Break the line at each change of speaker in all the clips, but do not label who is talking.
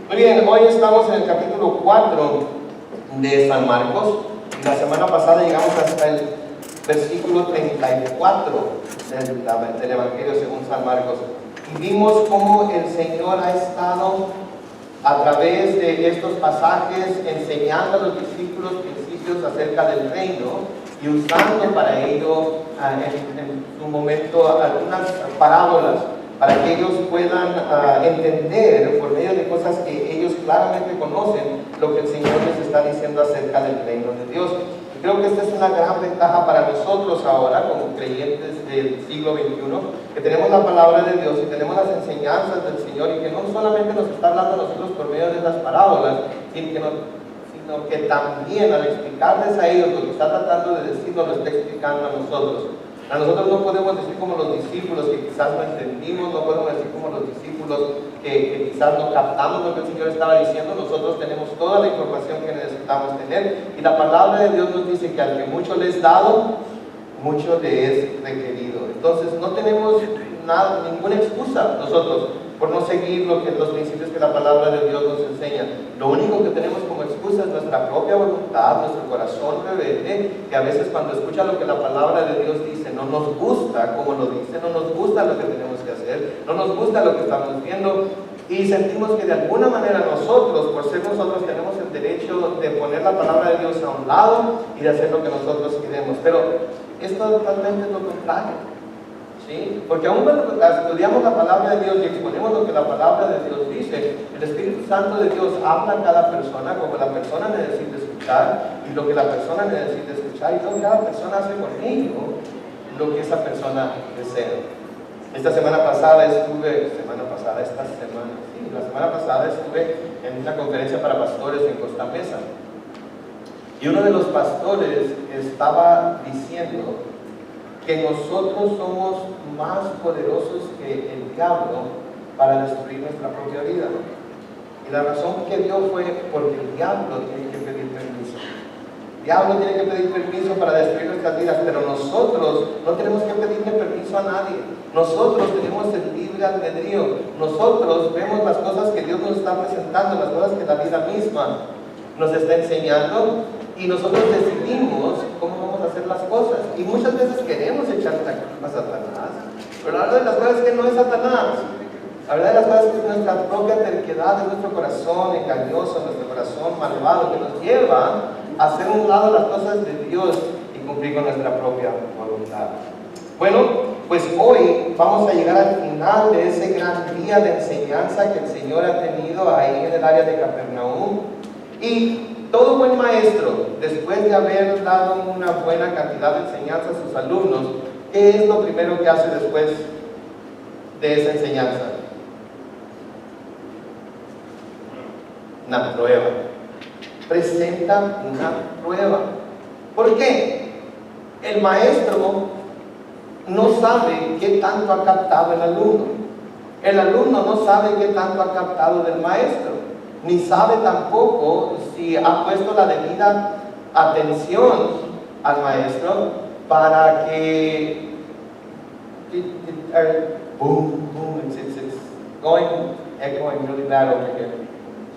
Muy bien, hoy estamos en el capítulo 4 de San Marcos. La semana pasada llegamos hasta el versículo 34 del Evangelio según San Marcos. Y vimos cómo el Señor ha estado a través de estos pasajes enseñando a los discípulos principios acerca del reino y usando para ello en su momento algunas parábolas para que ellos puedan entender por medio de cosas que ellos claramente conocen lo que el Señor les está diciendo acerca del reino de Dios. Y creo que esta es una gran ventaja para nosotros ahora como creyentes del siglo XXI, que tenemos la palabra de Dios y tenemos las enseñanzas del Señor y que no solamente nos está hablando a nosotros por medio de las parábolas, sino que también al explicarles a ellos lo que está tratando de decir, nos lo está explicando a nosotros. A nosotros no podemos decir como los discípulos que quizás no entendimos, no podemos decir como los discípulos que quizás no captamos lo que el Señor estaba diciendo. Nosotros tenemos toda la información que necesitamos tener y la palabra de Dios nos dice que al que mucho le es dado, mucho le es requerido. Entonces no tenemos ninguna excusa nosotros por no seguir los principios que la palabra de Dios nos enseña. Lo único que tenemos como excusa es nuestra propia voluntad, nuestro corazón rebelde, que a veces cuando escucha lo que la palabra de Dios dice, no nos gusta como lo dice, no nos gusta lo que tenemos que hacer, no nos gusta lo que estamos viendo, y sentimos que de alguna manera nosotros, por ser nosotros, tenemos el derecho de poner la palabra de Dios a un lado y de hacer lo que nosotros queremos. Pero esto totalmente es lo contrario. ¿Sí? Porque aún cuando estudiamos la palabra de Dios y exponemos lo que la palabra de Dios dice, el Espíritu Santo de Dios habla a cada persona como la persona necesita escuchar y lo que la persona necesita escuchar, y luego cada persona hace con ello lo que esa persona desea. La semana pasada estuve en una conferencia para pastores en Costa Mesa, y uno de los pastores estaba diciendo que nosotros somos más poderosos que el diablo para destruir nuestra propia vida. Y la razón que dio fue porque el diablo tiene que pedir permiso. El diablo tiene que pedir permiso para destruir nuestras vidas, pero nosotros no tenemos que pedirle permiso a nadie. Nosotros tenemos el libre albedrío. Nosotros vemos las cosas que Dios nos está presentando, las cosas que la vida misma nos está enseñando, y nosotros decidimos cómo vamos a hacer las cosas. Y muchas veces queremos echarle la culpa a Satanás, pero la verdad de las cosas es que no es Satanás. La verdad de las cosas es que es nuestra propia terquedad, es nuestro corazón engañoso, nuestro corazón malvado, que nos lleva a hacer un lado las cosas de Dios y cumplir con nuestra propia voluntad. Bueno, pues hoy vamos a llegar al final de ese gran día de enseñanza que el Señor ha tenido ahí en el área de Capernaum. Y todo buen maestro, después de haber dado una buena cantidad de enseñanza a sus alumnos, ¿qué es lo primero que hace después de esa enseñanza? Una prueba. Presenta una prueba. ¿Por qué? El maestro no sabe qué tanto ha captado el alumno. El alumno no sabe qué tanto ha captado del maestro, ni sabe tampoco si ha puesto la debida atención al maestro para que boom, boom, it's going, echoing really bad over here.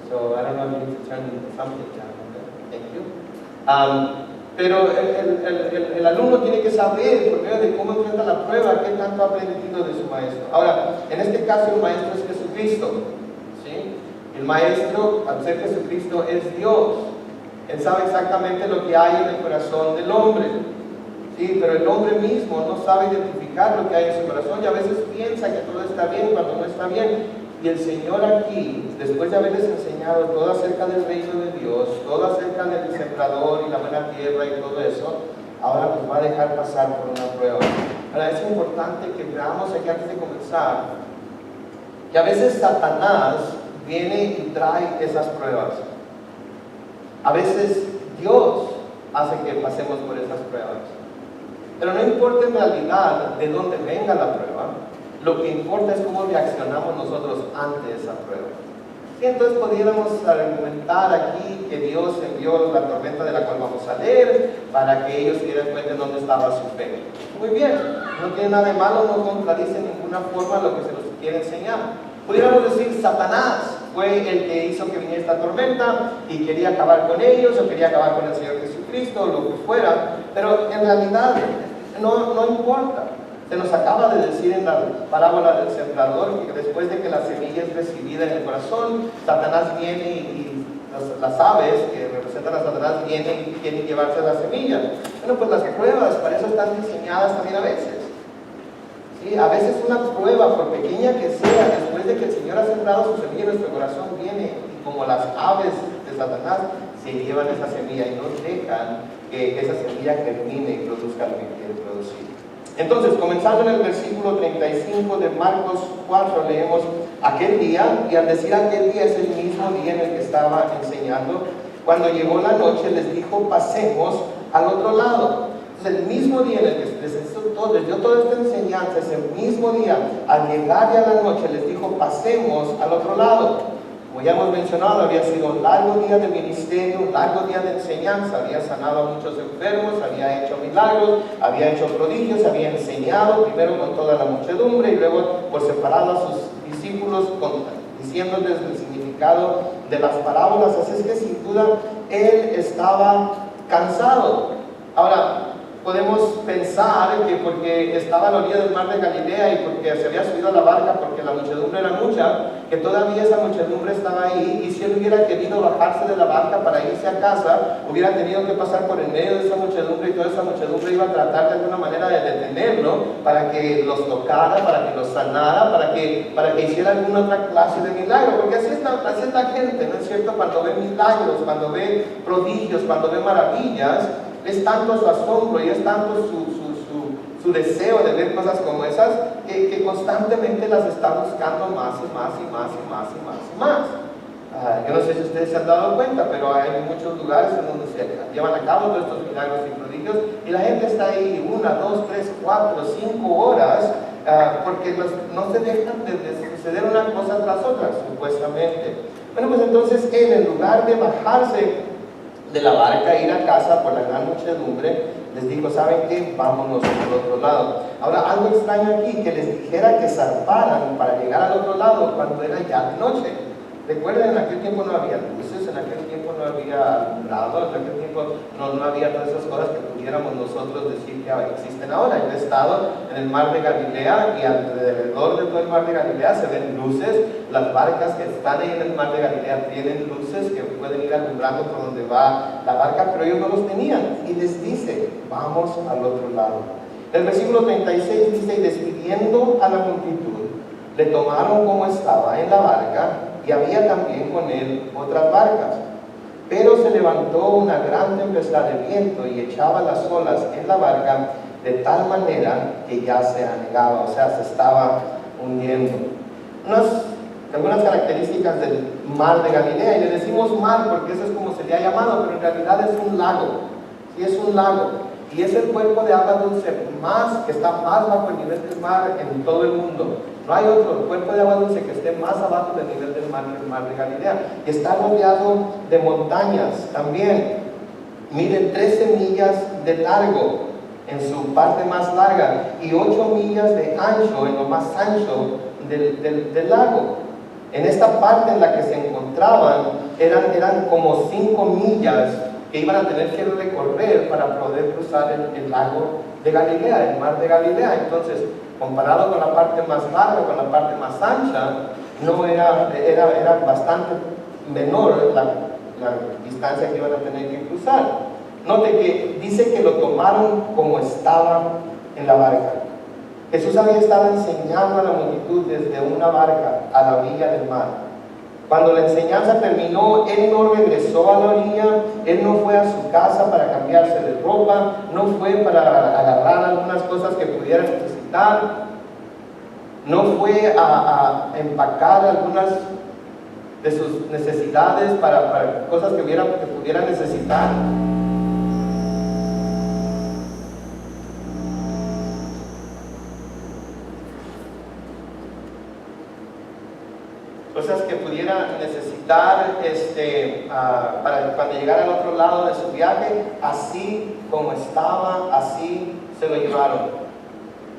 So I don't know if you need to turn something down. Okay? Thank you. Pero el alumno tiene que saber por medio de cómo enfrenta la prueba qué tanto ha aprendido de su maestro. Ahora, en este caso el maestro es Jesucristo. ¿Sí? El maestro, al ser Jesucristo, es Dios. Él sabe exactamente lo que hay en el corazón del hombre. Sí, pero el hombre mismo no sabe identificar lo que hay en su corazón y a veces piensa que todo está bien cuando no está bien. Y el Señor aquí, después de haberles enseñado todo acerca del reino de Dios, todo acerca del sembrador y la buena tierra y todo eso, ahora nos va a dejar pasar por una prueba. Ahora es importante que veamos aquí antes de comenzar que a veces Satanás viene y trae esas pruebas. A veces Dios hace que pasemos por esas pruebas. Pero no importa en realidad de dónde venga la prueba, lo que importa es cómo reaccionamos nosotros ante esa prueba. Y entonces pudiéramos argumentar aquí que Dios envió la tormenta de la cual vamos a leer para que ellos se dieran cuenta de dónde estaba su fe. Muy bien, no tiene nada de malo, no contradice en ninguna forma lo que se nos quiere enseñar. Pudiéramos decir, Satanás fue el que hizo que viniera esta tormenta y quería acabar con ellos o quería acabar con el Señor Jesucristo o lo que fuera, pero en realidad no importa. Se nos acaba de decir en la parábola del sembrador que después de que la semilla es recibida en el corazón, Satanás viene y las aves que representan a Satanás vienen y quieren llevarse la semilla. Bueno, pues las pruebas para eso están diseñadas también a veces. ¿Sí? A veces una prueba, por pequeña que sea, después de que el Señor ha sembrado su semilla en nuestro corazón, viene y como las aves de Satanás se llevan esa semilla y no dejan que esa semilla germine y produzca lo que quiere producir. Entonces, comenzando en el versículo 35 de Marcos 4, leemos aquel día, y al decir aquel día es el mismo día en el que estaba enseñando. Cuando llegó la noche les dijo, pasemos al otro lado. Entonces, el mismo día en el que les dio toda esta enseñanza, ese mismo día, al llegar ya la noche les dijo, pasemos al otro lado. Como ya hemos mencionado, había sido un largo día de ministerio, un largo día de enseñanza, había sanado a muchos enfermos, había hecho milagros, había hecho prodigios, había enseñado primero con toda la muchedumbre y luego por separado a sus discípulos diciéndoles el significado de las parábolas. Así es que sin duda él estaba cansado. Ahora, podemos pensar que porque estaba a la orilla del mar de Galilea y porque se había subido a la barca porque la muchedumbre era mucha, que todavía esa muchedumbre estaba ahí, y si él hubiera querido bajarse de la barca para irse a casa, hubiera tenido que pasar por el medio de esa muchedumbre y toda esa muchedumbre iba a tratar de alguna manera de detenerlo para que los tocara, para que los sanara, para que hiciera alguna otra clase de milagro, porque así es la gente, ¿no es cierto? Cuando ve milagros, cuando ve prodigios, cuando ve maravillas, es tanto su asombro y es tanto su deseo de ver cosas como esas que constantemente las está buscando más y más y más y más y más y más. Yo no sé si ustedes se han dado cuenta, pero hay muchos lugares en donde se llevan a cabo todos estos milagros y prodigios y la gente está ahí 1, 2, 3, 4, 5 horas porque no se dejan de suceder una cosa tras otra, supuestamente. Bueno, pues entonces él, en lugar de bajarse de la barca e ir a casa por la gran muchedumbre, les dijo, ¿saben qué? Vámonos al otro lado. Ahora, algo extraño aquí, que les dijera que zarparan para llegar al otro lado cuando era ya de noche. Recuerden, en aquel tiempo no había luces, en aquel tiempo no había alumbrado, en aquel tiempo no había todas esas cosas que pudiéramos nosotros decir que existen ahora. Yo he estado en el mar de Galilea y alrededor de todo el mar de Galilea se ven luces. Las barcas que están ahí en el mar de Galilea tienen luces que pueden ir alumbrando por donde va la barca, pero ellos no los tenían. Y les dice, vamos al otro lado. El versículo 36 dice, y despidiendo a la multitud, le tomaron como estaba en la barca, y había también con él otras barcas. Pero se levantó una gran tempestad de viento y echaba las olas en la barca de tal manera que ya se anegaba, o sea, se estaba hundiendo. Algunas características del mar de Galilea, y le decimos mar porque eso es como se le ha llamado, pero en realidad es un lago. Sí, es un lago, y es el cuerpo de agua dulce que está más bajo el nivel del mar en todo el mundo. No hay otro cuerpo de agua dulce que esté más abajo del nivel del mar que el mar de Galilea. Y está rodeado de montañas también. Miren, 13 millas de largo en su parte más larga y 8 millas de ancho en lo más ancho del lago. En esta parte en la que se encontraban eran como 5 millas que iban a tener que recorrer para poder cruzar el lago de Galilea, el mar de Galilea. Entonces, comparado con la parte más larga, con la parte más ancha, era bastante menor la distancia que iban a tener que cruzar. Note que dice que lo tomaron como estaba en la barca. Jesús había estado enseñando a la multitud desde una barca a la orilla del mar. Cuando la enseñanza terminó, él no regresó a la orilla, él no fue a su casa para cambiarse de ropa, no fue para agarrar algunas cosas que pudiera necesitar, no fue a empacar algunas de sus necesidades para cosas que pudiera necesitar. Cosas que pudiera necesitar para cuando llegara al otro lado de su viaje, así como estaba, así se lo llevaron.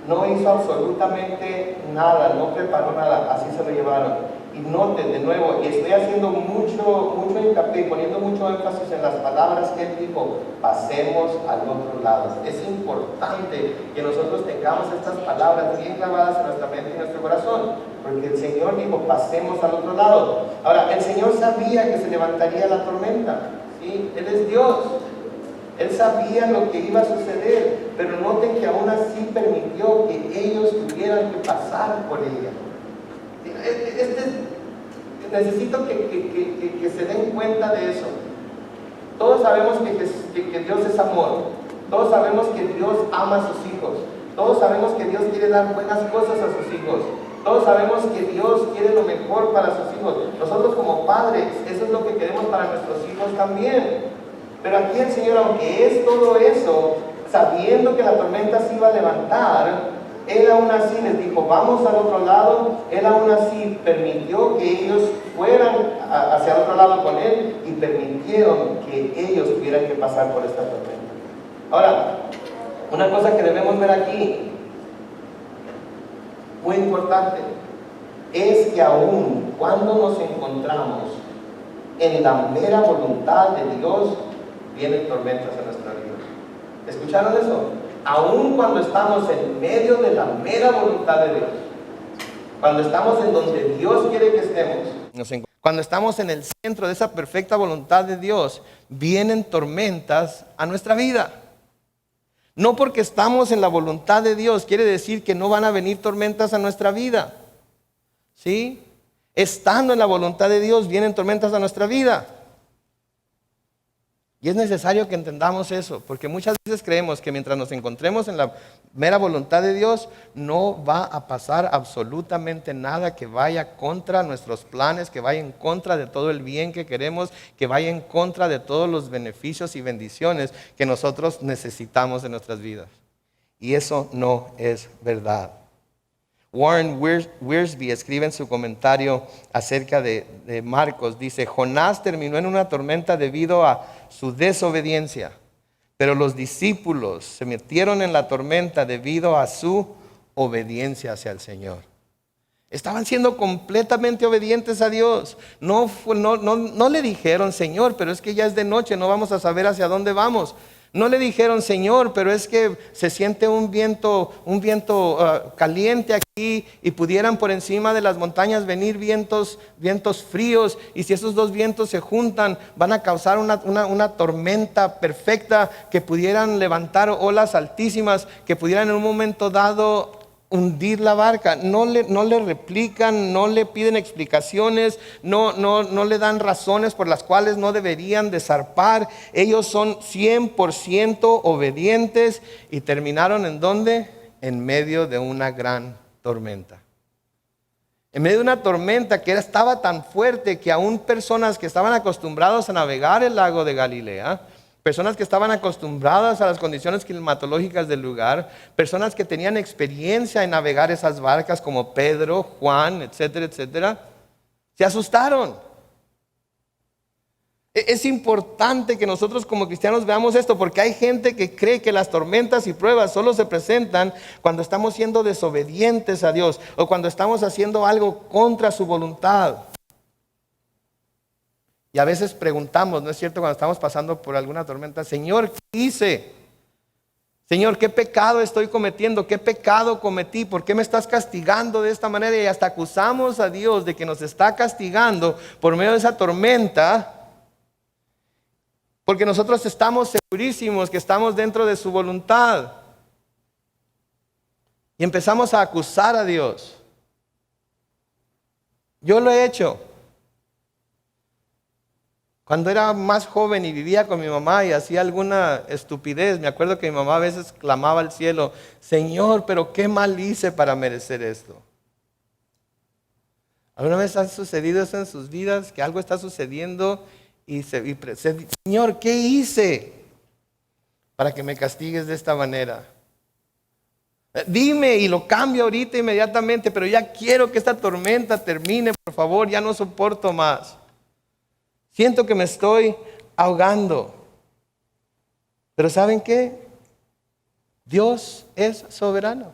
no hizo absolutamente nada, no preparó nada, así se lo llevaron. Y note de nuevo, y estoy haciendo mucho hincapié, poniendo mucho énfasis en las palabras que él dijo: pasemos al otro lado. Es importante que nosotros tengamos estas palabras bien grabadas en nuestra mente y en nuestro corazón, porque el Señor dijo: pasemos al otro lado. Ahora, el Señor sabía que se levantaría la tormenta, ¿sí? Él es Dios. Él sabía lo que iba a suceder, pero noten que aún así permitió que ellos tuvieran que pasar por ella. Necesito que se den cuenta de eso. Todos sabemos que Dios es amor. Todos sabemos que Dios ama a sus hijos. Todos sabemos que Dios quiere dar buenas cosas a sus hijos. Todos sabemos que Dios quiere lo mejor para sus hijos. Nosotros como padres, eso es lo que queremos para nuestros hijos también. Pero aquí el Señor, aunque es todo eso, sabiendo que la tormenta se iba a levantar, Él aún así les dijo: vamos al otro lado. Él aún así permitió que ellos fueran hacia el otro lado con Él, y permitieron que ellos tuvieran que pasar por esta tormenta. Ahora, una cosa que debemos ver aquí, muy importante, es que aún cuando nos encontramos en la mera voluntad de Dios, vienen tormentas en nuestra vida. ¿Escucharon eso? Aún cuando estamos en medio de la mera voluntad de Dios, cuando estamos en donde Dios quiere que estemos, cuando estamos en el centro de esa perfecta voluntad de Dios, vienen tormentas a nuestra vida. No porque estamos en la voluntad de Dios quiere decir que no van a venir tormentas a nuestra vida, ¿sí? Estando en la voluntad de Dios, vienen tormentas a nuestra vida. Y es necesario que entendamos eso, porque muchas veces creemos que mientras nos encontremos en la mera voluntad de Dios, no va a pasar absolutamente nada que vaya contra nuestros planes, que vaya en contra de todo el bien que queremos, que vaya en contra de todos los beneficios y bendiciones que nosotros necesitamos en nuestras vidas. Y eso no es verdad. Warren Wiersbe escribe en su comentario acerca de Marcos, dice: Jonás terminó en una tormenta debido a su desobediencia, pero los discípulos se metieron en la tormenta debido a su obediencia hacia el Señor. Estaban siendo completamente obedientes a Dios. No le dijeron: Señor, pero es que ya es de noche, no vamos a saber hacia dónde vamos. No le dijeron: Señor, pero es que se siente un viento caliente aquí, y pudieran por encima de las montañas venir vientos fríos, y si esos dos vientos se juntan van a causar una tormenta perfecta que pudieran levantar olas altísimas que pudieran en un momento dado hundir la barca. No le replican, no le piden explicaciones, no le dan razones por las cuales no deberían de zarpar. Ellos son 100% obedientes, y terminaron ¿en dónde? En medio de una gran tormenta. En medio de una tormenta que estaba tan fuerte que aún personas que estaban acostumbrados a navegar el lago de Galilea, personas que estaban acostumbradas a las condiciones climatológicas del lugar, personas que tenían experiencia en navegar esas barcas como Pedro, Juan, etcétera, etcétera, se asustaron. Es importante que nosotros como cristianos veamos esto, porque hay gente que cree que las tormentas y pruebas solo se presentan cuando estamos siendo desobedientes a Dios, o cuando estamos haciendo algo contra su voluntad. Y a veces preguntamos, ¿no es cierto?, cuando estamos pasando por alguna tormenta: Señor, ¿qué hice? Señor, ¿qué pecado estoy cometiendo? ¿Qué pecado cometí? ¿Por qué me estás castigando de esta manera? Y hasta acusamos a Dios de que nos está castigando por medio de esa tormenta, porque nosotros estamos segurísimos que estamos dentro de su voluntad. Y empezamos a acusar a Dios. Yo lo he hecho. Cuando era más joven y vivía con mi mamá y hacía alguna estupidez, me acuerdo que mi mamá a veces clamaba al cielo: Señor, pero ¿qué mal hice para merecer esto? ¿Alguna vez ha sucedido eso en sus vidas? Que algo está sucediendo y Señor, ¿qué hice para que me castigues de esta manera? Dime y lo cambio ahorita inmediatamente, pero ya quiero que esta tormenta termine, por favor, ya no soporto más. Siento que me estoy ahogando. Pero ¿saben qué? Dios es soberano.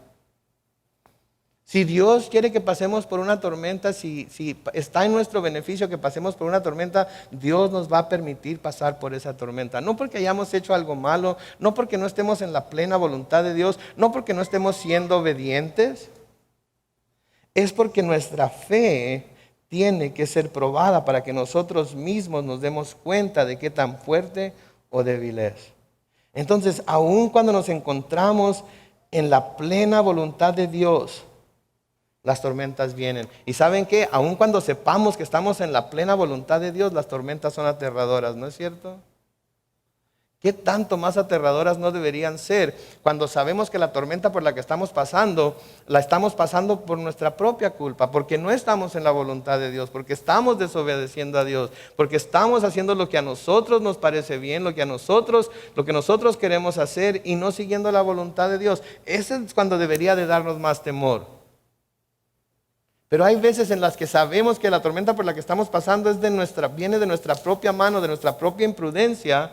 Si Dios quiere que pasemos por una tormenta, si está en nuestro beneficio que pasemos por una tormenta, Dios nos va a permitir pasar por esa tormenta. No porque hayamos hecho algo malo, no porque no estemos en la plena voluntad de Dios, no porque no estemos siendo obedientes. Es porque nuestra fe tiene que ser probada para que nosotros mismos nos demos cuenta de qué tan fuerte o débil es. Entonces, aun cuando nos encontramos en la plena voluntad de Dios, las tormentas vienen. ¿Y saben qué? Aun cuando sepamos que estamos en la plena voluntad de Dios, las tormentas son aterradoras, ¿no es cierto? ¿Qué tanto más aterradoras no deberían ser cuando sabemos que la tormenta por la que estamos pasando, la estamos pasando por nuestra propia culpa, porque no estamos en la voluntad de Dios, porque estamos desobedeciendo a Dios, porque estamos haciendo lo que a nosotros nos parece bien, lo que nosotros queremos hacer y no siguiendo la voluntad de Dios? Ese es cuando debería de darnos más temor. Pero hay veces en las que sabemos que la tormenta por la que estamos pasando viene de nuestra propia mano, de nuestra propia imprudencia.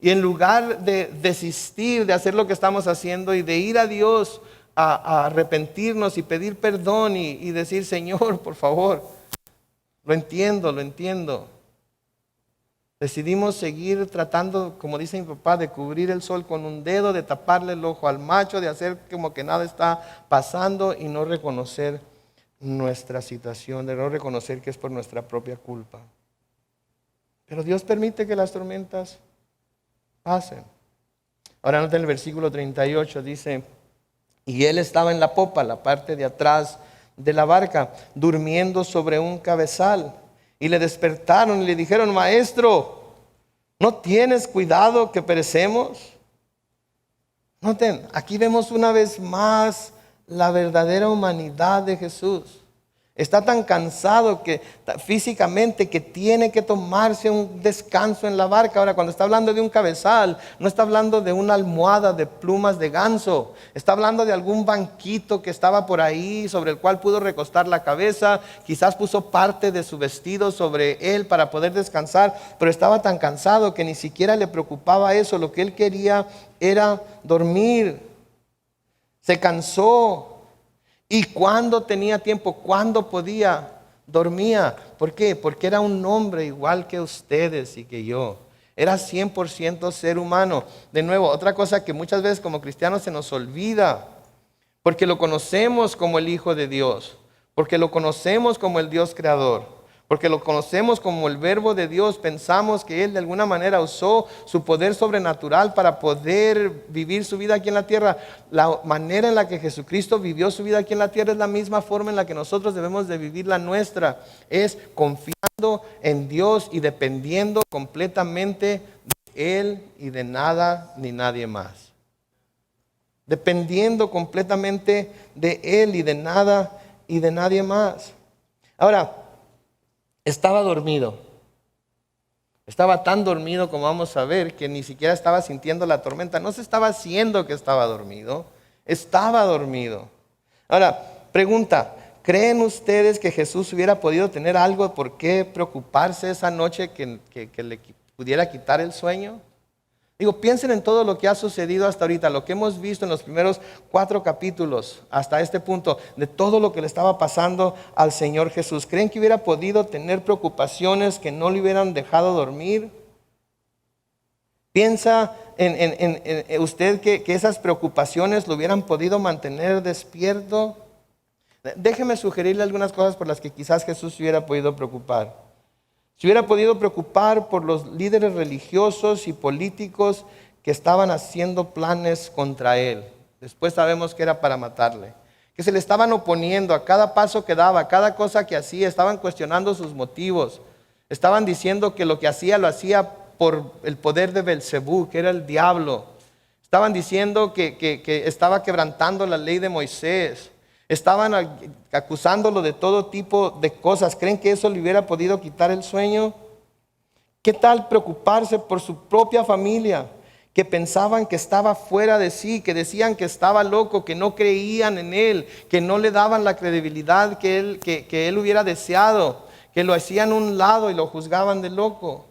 Y en lugar de desistir de hacer lo que estamos haciendo y de ir a Dios a arrepentirnos y pedir perdón y decir, Señor, por favor, lo entiendo. Decidimos seguir tratando, como dice mi papá, de cubrir el sol con un dedo, de taparle el ojo al macho, de hacer como que nada está pasando y no reconocer nuestra situación, de no reconocer que es por nuestra propia culpa. Pero Dios permite que las tormentas pasen. Ahora noten el versículo 38, dice, y él estaba en la popa, la parte de atrás de la barca, durmiendo sobre un cabezal. Y le despertaron y le dijeron, Maestro, ¿no tienes cuidado que perecemos? Noten, aquí vemos una vez más la verdadera humanidad de Jesús. Está tan cansado físicamente que tiene que tomarse un descanso en la barca. Ahora, cuando está hablando de un cabezal, no está hablando de una almohada de plumas de ganso. Está hablando de algún banquito que estaba por ahí sobre el cual pudo recostar la cabeza. Quizás puso parte de su vestido sobre él para poder descansar, pero estaba tan cansado que ni siquiera le preocupaba eso. Lo que él quería era dormir. Se cansó. Y cuando tenía tiempo, cuando podía, dormía. ¿Por qué? Porque era un hombre igual que ustedes y que yo. Era 100% ser humano. De nuevo, otra cosa que muchas veces como cristianos se nos olvida. Porque lo conocemos como el Hijo de Dios. Porque lo conocemos como el Dios creador. Porque lo conocemos como el Verbo de Dios. Pensamos que Él de alguna manera usó su poder sobrenatural para poder vivir su vida aquí en la tierra. La manera en la que Jesucristo vivió su vida aquí en la tierra es la misma forma en la que nosotros debemos de vivir la nuestra. Es confiando en Dios y dependiendo completamente de Él y de nada ni nadie más. Dependiendo completamente de Él y de nada y de nadie más. Ahora, estaba dormido. Estaba tan dormido como vamos a ver que ni siquiera estaba sintiendo la tormenta. No se estaba haciendo que estaba dormido. Estaba dormido. Ahora, pregunta, ¿creen ustedes que Jesús hubiera podido tener algo por qué preocuparse esa noche que le pudiera quitar el sueño? Digo, piensen en todo lo que ha sucedido hasta ahorita, lo que hemos visto en los primeros 4 capítulos hasta este punto, de todo lo que le estaba pasando al Señor Jesús. ¿Creen que hubiera podido tener preocupaciones que no le hubieran dejado dormir? ¿Piensa en usted que esas preocupaciones lo hubieran podido mantener despierto? Déjeme sugerirle algunas cosas por las que quizás Jesús se hubiera podido preocupar. Se hubiera podido preocupar por los líderes religiosos y políticos que estaban haciendo planes contra él. Después sabemos que era para matarle. Que se le estaban oponiendo a cada paso que daba, a cada cosa que hacía. Estaban cuestionando sus motivos. Estaban diciendo que lo que hacía lo hacía por el poder de Belcebú, que era el diablo. Estaban diciendo que estaba quebrantando la ley de Moisés. Estaban acusándolo de todo tipo de cosas. ¿Creen que eso le hubiera podido quitar el sueño? ¿Qué tal preocuparse por su propia familia? Que pensaban que estaba fuera de sí, que decían que estaba loco, que no creían en él, que no le daban la credibilidad que él hubiera deseado, que lo hacían a un lado y lo juzgaban de loco.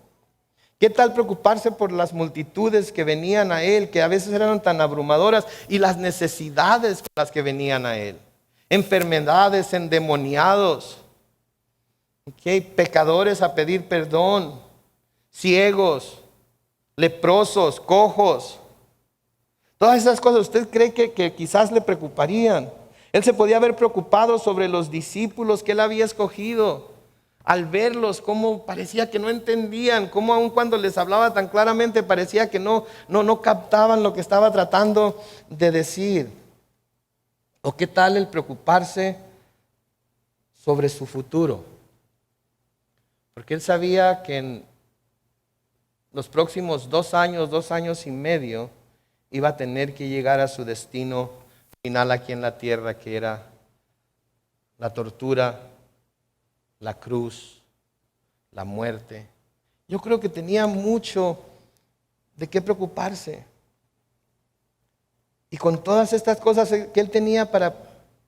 ¿Qué tal preocuparse por las multitudes que venían a él, que a veces eran tan abrumadoras, y las necesidades con las que venían a él? enfermedades, endemoniados, pecadores a pedir perdón, ciegos, leprosos, cojos. Todas esas cosas, ¿usted cree que quizás le preocuparían? Él se podía haber preocupado sobre los discípulos que él había escogido. Al verlos, cómo parecía que no entendían, cómo aun cuando les hablaba tan claramente parecía que no captaban lo que estaba tratando de decir. ¿O qué tal el preocuparse sobre su futuro? Porque él sabía que en los próximos 2 años, 2 años y medio, iba a tener que llegar a su destino final aquí en la tierra, que era la tortura, la cruz, la muerte. Yo creo que tenía mucho de qué preocuparse. Y con todas estas cosas que él tenía para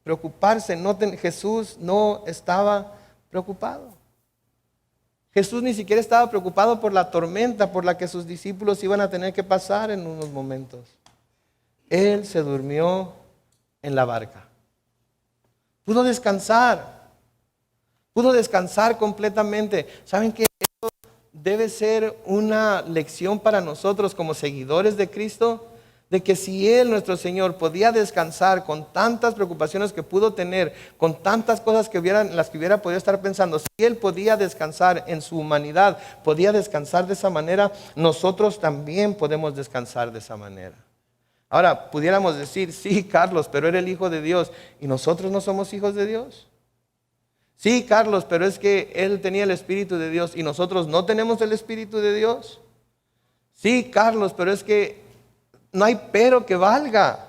preocuparse, Jesús no estaba preocupado. Jesús ni siquiera estaba preocupado por la tormenta por la que sus discípulos iban a tener que pasar en unos momentos. Él se durmió en la barca. Pudo descansar completamente. ¿Saben qué? Esto debe ser una lección para nosotros como seguidores de Cristo, de que si Él, nuestro Señor, podía descansar con tantas preocupaciones que pudo tener, con tantas cosas en las que hubiera podido estar pensando, si Él podía descansar en su humanidad, podía descansar de esa manera, nosotros también podemos descansar de esa manera. Ahora, pudiéramos decir, sí, Carlos, pero era el Hijo de Dios, ¿y nosotros no somos hijos de Dios? Sí, Carlos, pero es que Él tenía el Espíritu de Dios, ¿y nosotros no tenemos el Espíritu de Dios? Sí, Carlos, pero es que no hay pero que valga.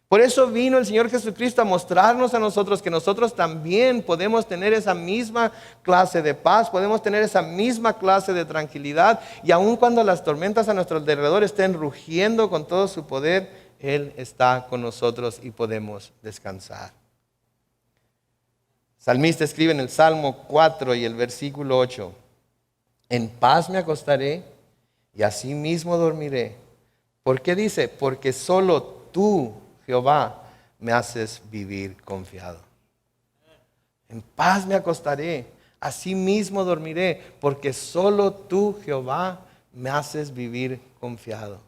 Por eso vino el Señor Jesucristo a mostrarnos a nosotros que nosotros también podemos tener esa misma clase de paz, podemos tener esa misma clase de tranquilidad, y aun cuando las tormentas a nuestro alrededor estén rugiendo con todo su poder, Él está con nosotros y podemos descansar. El salmista escribe en el Salmo 4 y el versículo 8: en paz me acostaré y asimismo dormiré. ¿Por qué dice? Porque solo tú, Jehová, me haces vivir confiado. En paz me acostaré, asimismo dormiré, porque solo tú, Jehová, me haces vivir confiado.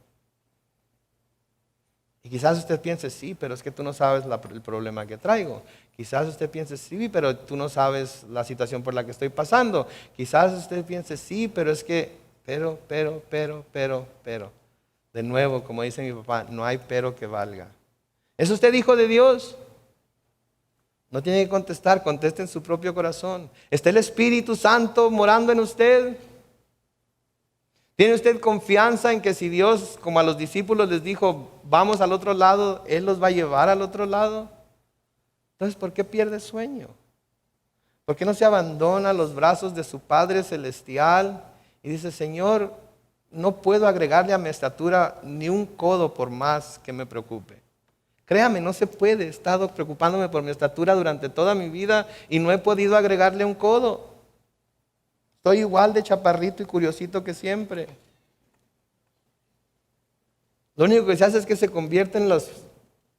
Y quizás usted piense, sí, pero es que tú no sabes el problema que traigo. Quizás usted piense, sí, pero tú no sabes la situación por la que estoy pasando. Quizás usted piense, sí, pero es que, pero. De nuevo, como dice mi papá, no hay pero que valga. ¿Es usted hijo de Dios? No tiene que contestar, conteste en su propio corazón. ¿Está el Espíritu Santo morando en usted? ¿Tiene usted confianza en que si Dios, como a los discípulos les dijo, vamos al otro lado, Él los va a llevar al otro lado? Entonces, ¿por qué pierde sueño? ¿Por qué no se abandona a los brazos de su Padre Celestial y dice, Señor, no puedo agregarle a mi estatura ni un codo por más que me preocupe? Créame, no se puede. He estado preocupándome por mi estatura durante toda mi vida y no he podido agregarle un codo. Estoy igual de chaparrito y curiosito que siempre. Lo único que se hace es que se convierten los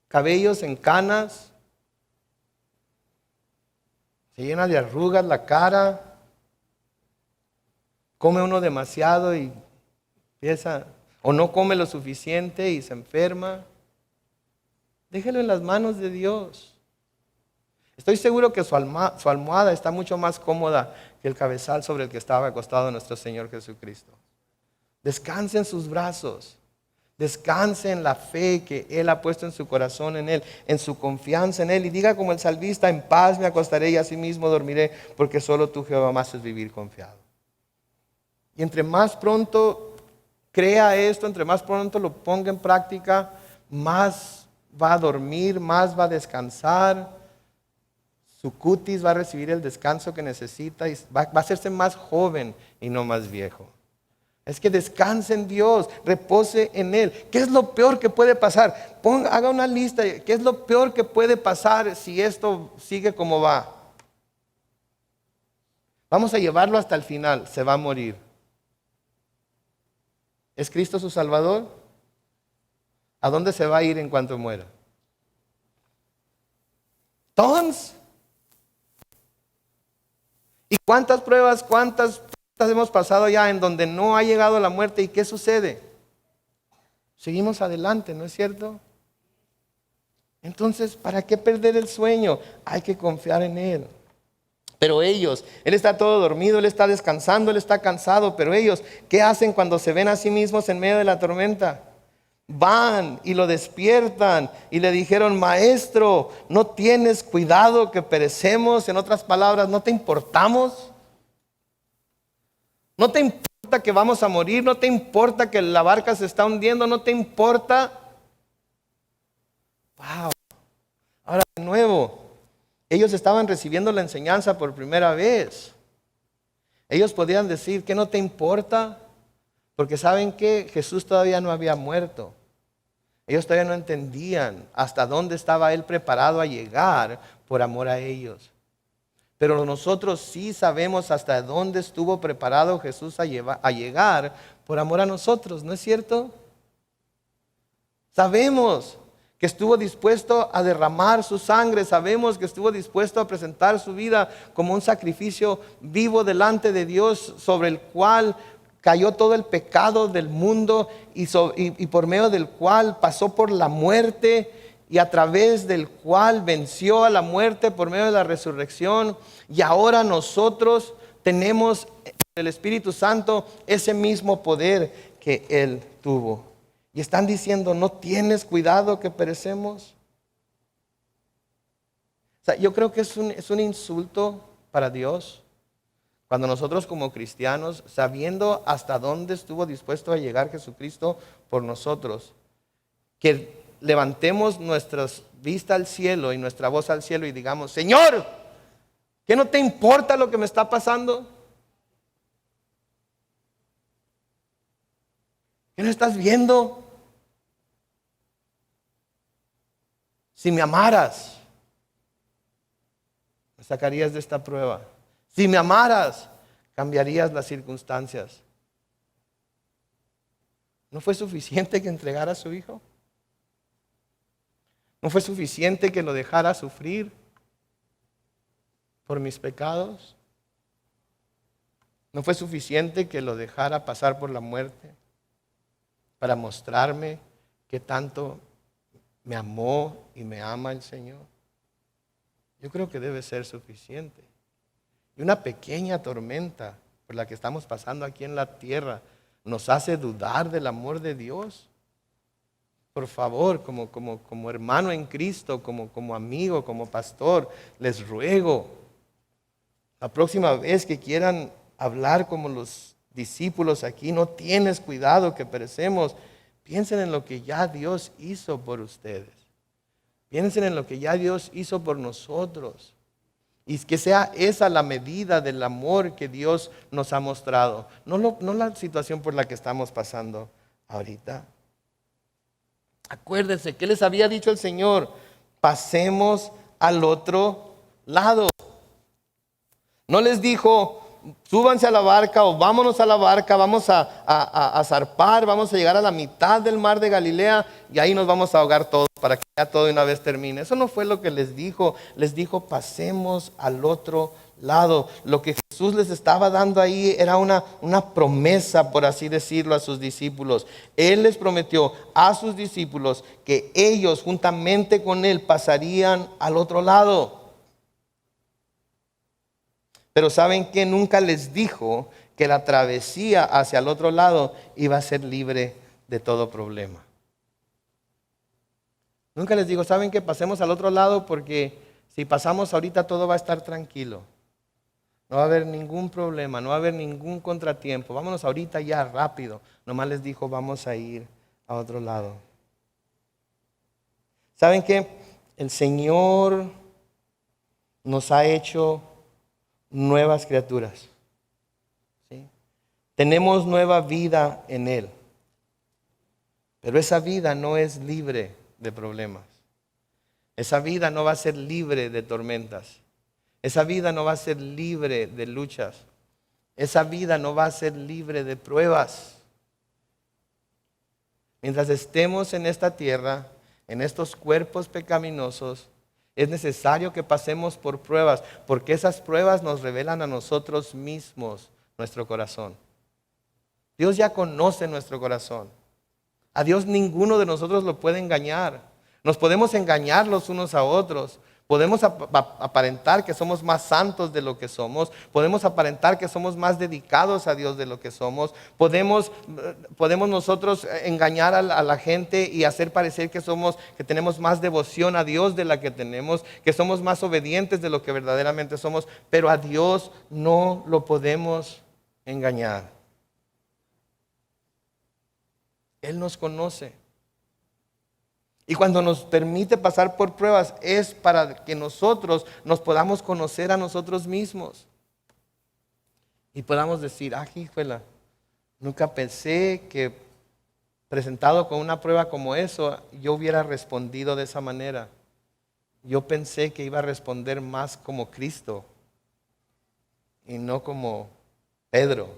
cabellos en canas, se llena de arrugas la cara, come uno demasiado y empieza, o no come lo suficiente y se enferma. Déjelo en las manos de Dios. Estoy seguro que su almohada está mucho más cómoda que el cabezal sobre el que estaba acostado nuestro Señor Jesucristo. Descanse en sus brazos. Descanse en la fe que Él ha puesto en su corazón en Él, en su confianza en Él. Y diga como el salmista, en paz me acostaré y asimismo dormiré, porque solo tú, Jehová, me haces vivir confiado. Y entre más pronto crea esto, entre más pronto lo ponga en práctica, más va a dormir, más va a descansar. Su cutis va a recibir el descanso que necesita y va a hacerse más joven y no más viejo. Es que descanse en Dios, repose en Él. ¿Qué es lo peor que puede pasar? Haga una lista. ¿Qué es lo peor que puede pasar si esto sigue como va? Vamos a llevarlo hasta el final. Se va a morir. ¿Es Cristo su Salvador? ¿A dónde se va a ir en cuanto muera?
Tons. ¿Y cuántas pruebas, cuántas hemos pasado ya en donde no ha llegado la muerte? ¿Y qué sucede? Seguimos adelante, ¿no es cierto? Entonces, ¿para qué perder el sueño? Hay que confiar en Él. Pero ellos, Él está todo dormido, Él está descansando, Él está cansado, pero ellos, ¿qué hacen cuando se ven a sí mismos en medio de la tormenta? Van y lo despiertan y le dijeron: Maestro, ¿no tienes cuidado que perecemos? En otras palabras, ¿no te importamos? ¿No te importa que vamos a morir? ¿No te importa que la barca se está hundiendo? ¿No te importa? Wow. Ahora de nuevo, ellos estaban recibiendo la enseñanza por primera vez. Ellos podían decir: ¿qué no te importa? Porque saben que Jesús todavía no había muerto. Ellos todavía no entendían hasta dónde estaba Él preparado a llegar por amor a ellos. Pero nosotros sí sabemos hasta dónde estuvo preparado Jesús a llegar por amor a nosotros, ¿no es cierto? Sabemos que estuvo dispuesto a derramar su sangre, sabemos que estuvo dispuesto a presentar su vida como un sacrificio vivo delante de Dios, sobre el cual cayó todo el pecado del mundo y por medio del cual pasó por la muerte y a través del cual venció a la muerte por medio de la resurrección. Y ahora nosotros tenemos el Espíritu Santo, ese mismo poder que Él tuvo. Y están diciendo: ¿no tienes cuidado que perecemos? O sea, yo creo que es un insulto para Dios cuando nosotros como cristianos, sabiendo hasta dónde estuvo dispuesto a llegar Jesucristo por nosotros, que levantemos nuestra vista al cielo y nuestra voz al cielo y digamos: Señor, ¿qué no te importa lo que me está pasando? ¿Qué no estás viendo? Si me amaras, me sacarías de esta prueba. Si me amaras, cambiarías las circunstancias. ¿No fue suficiente que entregara a su hijo? ¿No fue suficiente que lo dejara sufrir por mis pecados? ¿No fue suficiente que lo dejara pasar por la muerte para mostrarme que tanto me amó y me ama el Señor? Yo creo que debe ser suficiente. Y una pequeña tormenta por la que estamos pasando aquí en la tierra nos hace dudar del amor de Dios. Por favor, como hermano en Cristo, como amigo, como pastor, les ruego, la próxima vez que quieran hablar como los discípulos aquí: no tienes cuidado que perecemos, piensen en lo que ya Dios hizo por ustedes. Piensen en lo que ya Dios hizo por nosotros. Y que sea esa la medida del amor que Dios nos ha mostrado. No la situación por la que estamos pasando ahorita. Acuérdense, ¿qué les había dicho el Señor? Pasemos al otro lado. No les dijo: súbanse a la barca o vámonos a la barca, vamos a zarpar, vamos a llegar a la mitad del mar de Galilea y ahí nos vamos a ahogar todos para que ya todo de una vez termine. Eso no fue lo que les dijo. Les dijo: pasemos al otro lado. Lo que Jesús les estaba dando ahí era una promesa, por así decirlo, a sus discípulos. Él les prometió a sus discípulos que ellos juntamente con Él pasarían al otro lado. Pero ¿saben qué? Nunca les dijo que la travesía hacia el otro lado iba a ser libre de todo problema. Nunca les digo: ¿saben qué? Pasemos al otro lado porque si pasamos ahorita todo va a estar tranquilo. No va a haber ningún problema, no va a haber ningún contratiempo. Vámonos ahorita ya rápido. Nomás les dijo: vamos a ir a otro lado. ¿Saben qué? El Señor nos ha hecho nuevas criaturas. ¿Sí? Tenemos nueva vida en Él. Pero esa vida no es libre de problemas. Esa vida no va a ser libre de tormentas. Esa vida no va a ser libre de luchas. Esa vida no va a ser libre de pruebas. Mientras estemos en esta tierra, en estos cuerpos pecaminosos, Es necesario que pasemos por pruebas, porque esas pruebas nos revelan a nosotros mismos nuestro corazón. Dios ya conoce nuestro corazón. A Dios ninguno de nosotros lo puede engañar. Nos podemos engañar los unos a otros. Podemos aparentar que somos más santos de lo que somos. Podemos aparentar que somos más dedicados a Dios de lo que somos. Podemos nosotros engañar a la gente y hacer parecer que tenemos más devoción a Dios de la que tenemos, que somos más obedientes de lo que verdaderamente somos. Pero a Dios no lo podemos engañar. Él nos conoce. Y cuando nos permite pasar por pruebas es para que nosotros nos podamos conocer a nosotros mismos. Y podamos decir, híjole, nunca pensé que presentado con una prueba como eso, yo hubiera respondido de esa manera. Yo pensé que iba a responder más como Cristo y no como Pedro.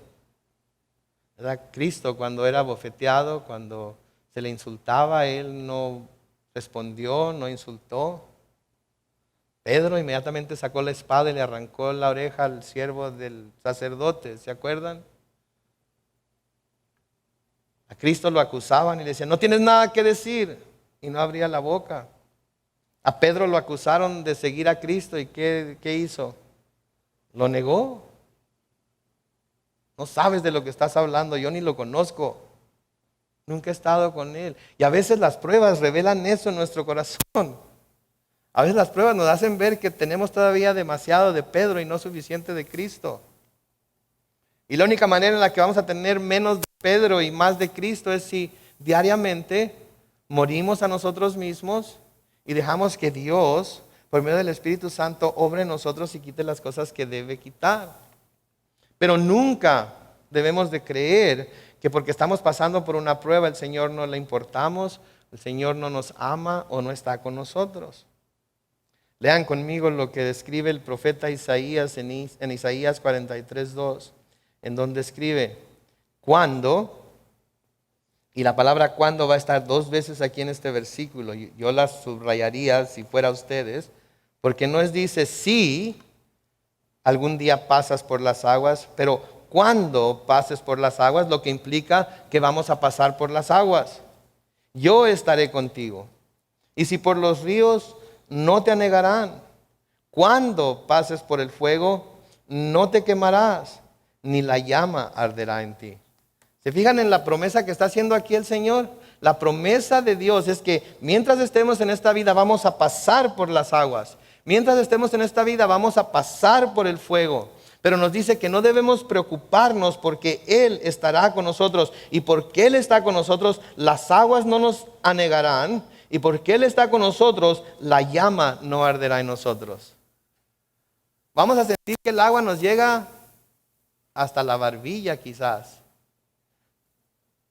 ¿Verdad? Cristo, cuando era bofeteado, cuando se le insultaba, él no respondió, no insultó. Pedro inmediatamente sacó la espada y le arrancó la oreja al siervo del sacerdote, ¿se acuerdan? A Cristo lo acusaban y le decían, no tienes nada que decir, y no abría la boca. A Pedro lo acusaron de seguir a Cristo, y ¿qué hizo? Lo negó. No sabes de lo que estás hablando, yo ni lo conozco. Nunca he estado con Él. Y a veces las pruebas revelan eso en nuestro corazón. A veces las pruebas nos hacen ver que tenemos todavía demasiado de Pedro y no suficiente de Cristo. Y la única manera en la que vamos a tener menos de Pedro y más de Cristo es si diariamente morimos a nosotros mismos y dejamos que Dios, por medio del Espíritu Santo, obre en nosotros y quite las cosas que debe quitar. Pero nunca debemos de creer que porque estamos pasando por una prueba el Señor no le importamos, el Señor no nos ama o no está con nosotros. Lean conmigo lo que describe el profeta Isaías en Isaías 43:2, en donde escribe, cuando, y la palabra cuando va a estar 2 veces aquí en este versículo, yo la subrayaría si fuera ustedes, porque no dice si algún día pasas por las aguas, pero cuando pases por las aguas, lo que implica que vamos a pasar por las aguas. Yo estaré contigo. Y si por los ríos, no te anegarán. Cuando pases por el fuego, no te quemarás, ni la llama arderá en ti. ¿Se fijan en la promesa que está haciendo aquí el Señor? La promesa de Dios es que mientras estemos en esta vida vamos a pasar por las aguas. Mientras estemos en esta vida vamos a pasar por el fuego. Pero nos dice que no debemos preocuparnos porque Él estará con nosotros. Y porque Él está con nosotros, las aguas no nos anegarán. Y porque Él está con nosotros, la llama no arderá en nosotros. Vamos a sentir que el agua nos llega hasta la barbilla quizás.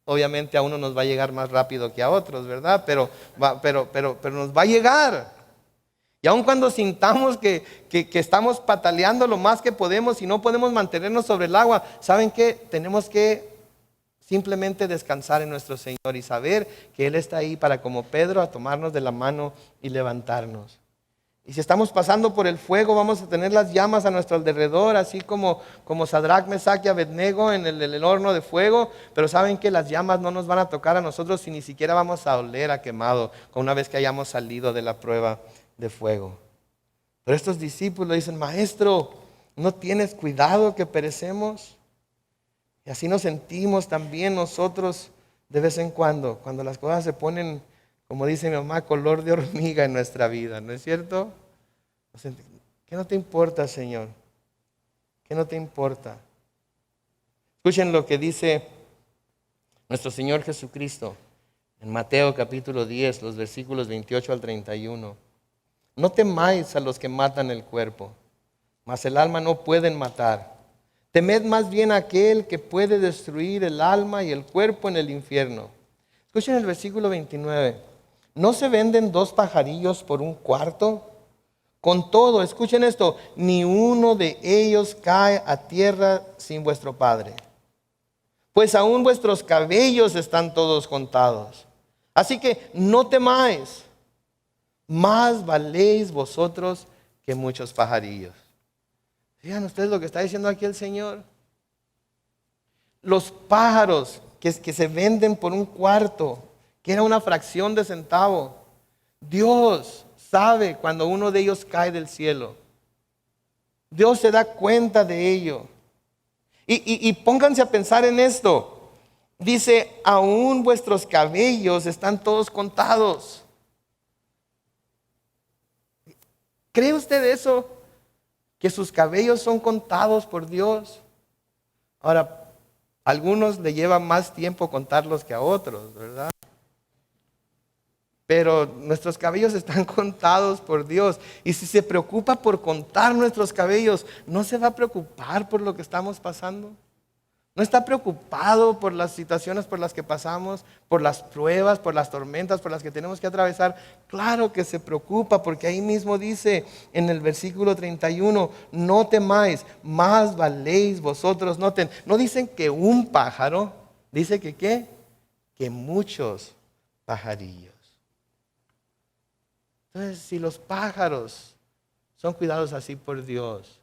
Obviamente a uno nos va a llegar más rápido que a otros, ¿verdad? Pero nos va a llegar. Y aun cuando sintamos que estamos pataleando lo más que podemos y no podemos mantenernos sobre el agua, ¿saben qué? Tenemos que simplemente descansar en nuestro Señor y saber que Él está ahí para, como Pedro, a tomarnos de la mano y levantarnos. Y si estamos pasando por el fuego, vamos a tener las llamas a nuestro alrededor, así como Sadrach, Mesach y Abednego en el horno de fuego. Pero saben que las llamas no nos van a tocar a nosotros y ni siquiera vamos a oler a quemado una vez que hayamos salido de la prueba de fuego. Pero estos discípulos dicen, maestro, ¿no tienes cuidado que perecemos? Y así nos sentimos también nosotros de vez en cuando las cosas se ponen, como dice mi mamá, color de hormiga en nuestra vida, ¿no es cierto? ¿Qué no te importa, Señor? ¿Qué no te importa? Escuchen lo que dice nuestro Señor Jesucristo en Mateo capítulo 10, los versículos 28 al 31. No temáis a los que matan el cuerpo, mas el alma no pueden matar. Temed más bien a aquel que puede destruir el alma y el cuerpo en el infierno. Escuchen el versículo 29. ¿No se venden 2 pajarillos por un cuarto? Con todo, escuchen esto, ni uno de ellos cae a tierra sin vuestro Padre. Pues aún vuestros cabellos están todos contados. Así que no temáis, más valéis vosotros que muchos pajarillos. Fíjense ustedes lo que está diciendo aquí el Señor. Los pájaros que se venden por un cuarto, que era una fracción de centavo, Dios sabe cuando uno de ellos cae del cielo. Dios se da cuenta de ello. Y pónganse a pensar en esto. Dice, aún vuestros cabellos están todos contados. ¿Cree usted eso? Que sus cabellos son contados por Dios. Ahora, a algunos le lleva más tiempo contarlos que a otros, ¿verdad? Pero nuestros cabellos están contados por Dios. Y si se preocupa por contar nuestros cabellos, ¿no se va a preocupar por lo que estamos pasando? ¿No está preocupado por las situaciones por las que pasamos, por las pruebas, por las tormentas por las que tenemos que atravesar? Claro que se preocupa, porque ahí mismo dice en el versículo 31, no temáis, más valéis vosotros. Noten, no dicen que un pájaro, dice que ¿qué? Que muchos pajarillos. Entonces, si los pájaros son cuidados así por Dios,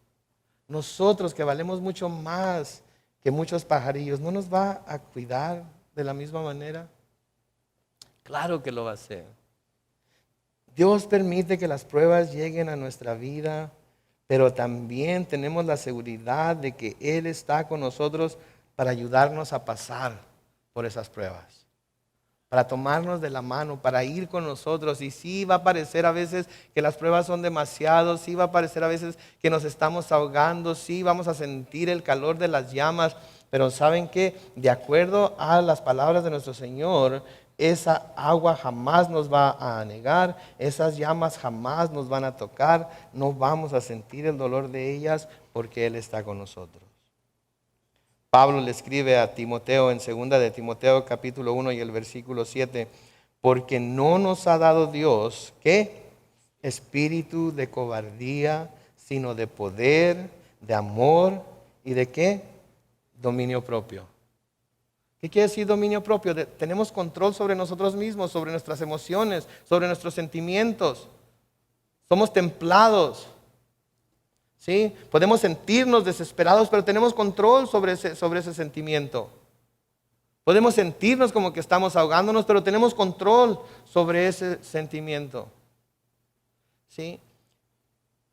nosotros que valemos mucho más que muchos pajarillos, ¿no nos va a cuidar de la misma manera? Claro que lo va a hacer. Dios permite que las pruebas lleguen a nuestra vida, pero también tenemos la seguridad de que Él está con nosotros para ayudarnos a pasar por esas pruebas, para tomarnos de la mano, para ir con nosotros. Y sí va a parecer a veces que las pruebas son demasiado, sí va a parecer a veces que nos estamos ahogando, sí vamos a sentir el calor de las llamas, pero ¿saben qué? De acuerdo a las palabras de nuestro Señor, esa agua jamás nos va a anegar, esas llamas jamás nos van a tocar, no vamos a sentir el dolor de ellas porque Él está con nosotros. Pablo le escribe a Timoteo en 2 de Timoteo capítulo 1 y el versículo 7, porque no nos ha dado Dios, ¿qué? Espíritu de cobardía, sino de poder, de amor y de ¿qué? Dominio propio. ¿Qué quiere decir dominio propio? Tenemos control sobre nosotros mismos, sobre nuestras emociones, sobre nuestros sentimientos. Somos templados. ¿Sí? Podemos sentirnos desesperados, pero tenemos control sobre ese sentimiento. Podemos sentirnos como que estamos ahogándonos, pero tenemos control sobre ese sentimiento. ¿Sí?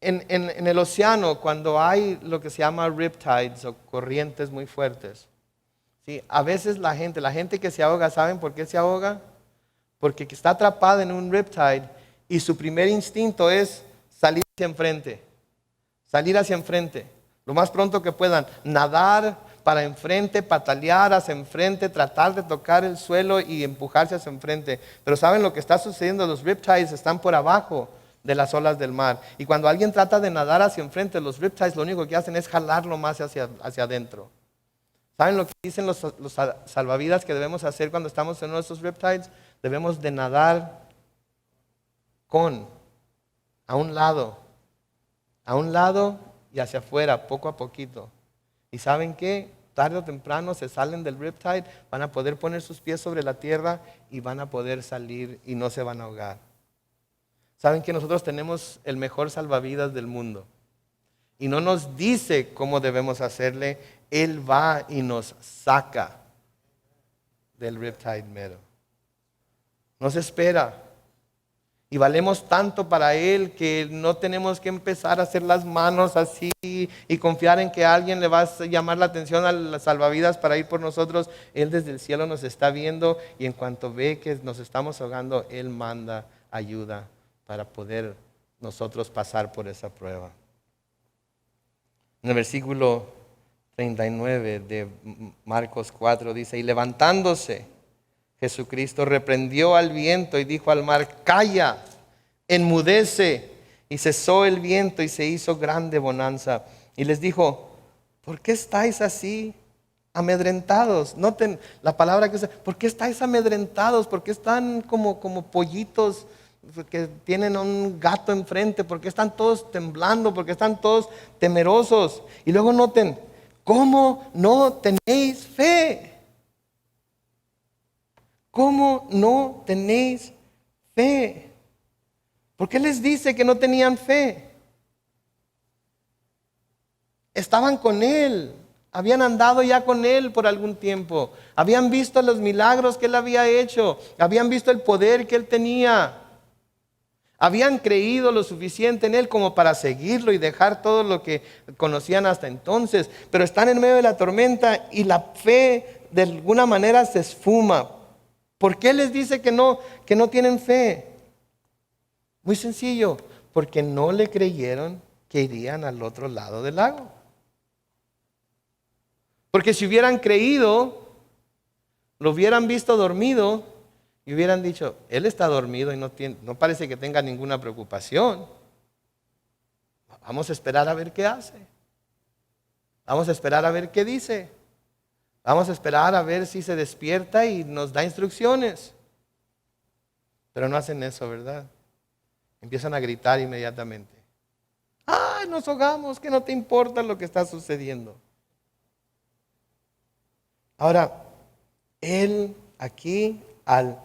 En el océano, cuando hay lo que se llama riptides o corrientes muy fuertes, ¿sí? A veces la gente que se ahoga, ¿saben por qué se ahoga? Porque está atrapada en un riptide y su primer instinto es salir hacia enfrente. Salir hacia enfrente, lo más pronto que puedan, nadar para enfrente, patalear hacia enfrente, tratar de tocar el suelo y empujarse hacia enfrente. Pero ¿saben lo que está sucediendo? Los riptides están por abajo de las olas del mar. Y cuando alguien trata de nadar hacia enfrente, los riptides lo único que hacen es jalarlo más hacia adentro. ¿Saben lo que dicen los salvavidas que debemos hacer cuando estamos en uno de esos riptides? Debemos de nadar a un lado y hacia afuera, poco a poquito. ¿Y saben qué? Tarde o temprano se salen del riptide, van a poder poner sus pies sobre la tierra y van a poder salir y no se van a ahogar. ¿Saben que nosotros tenemos el mejor salvavidas del mundo? Y no nos dice cómo debemos hacerle, Él va y nos saca del riptide mero. Nos espera. Y valemos tanto para Él que no tenemos que empezar a hacer las manos así y confiar en que alguien le va a llamar la atención a las salvavidas para ir por nosotros. Él desde el cielo nos está viendo y en cuanto ve que nos estamos ahogando, Él manda ayuda para poder nosotros pasar por esa prueba. En el versículo 39 de Marcos 4 dice, y levantándose, Jesucristo reprendió al viento y dijo al mar, calla, enmudece. Y cesó el viento y se hizo grande bonanza. Y les dijo, ¿por qué estáis así amedrentados? Noten la palabra que dice, ¿por qué estáis amedrentados? ¿Por qué están como pollitos que tienen un gato enfrente? ¿Por qué están todos temblando? ¿Por qué están todos temerosos? Y luego noten, ¿cómo no tenéis fe? ¿Cómo no tenéis fe? ¿Por qué les dice que no tenían fe? Estaban con Él, habían andado ya con Él por algún tiempo, habían visto los milagros que Él había hecho, habían visto el poder que Él tenía, habían creído lo suficiente en Él como para seguirlo y dejar todo lo que conocían hasta entonces, pero están en medio de la tormenta y la fe de alguna manera se esfuma. ¿Por qué les dice que no tienen fe? Muy sencillo, porque no le creyeron que irían al otro lado del lago. Porque si hubieran creído, lo hubieran visto dormido y hubieran dicho, él está dormido y no parece que tenga ninguna preocupación. Vamos a esperar a ver qué hace. Vamos a esperar a ver qué dice. Vamos a esperar a ver si se despierta y nos da instrucciones. Pero no hacen eso, ¿verdad? Empiezan a gritar inmediatamente. ¡Ay, nos ahogamos! Que no te importa lo que está sucediendo. Ahora, Él aquí, al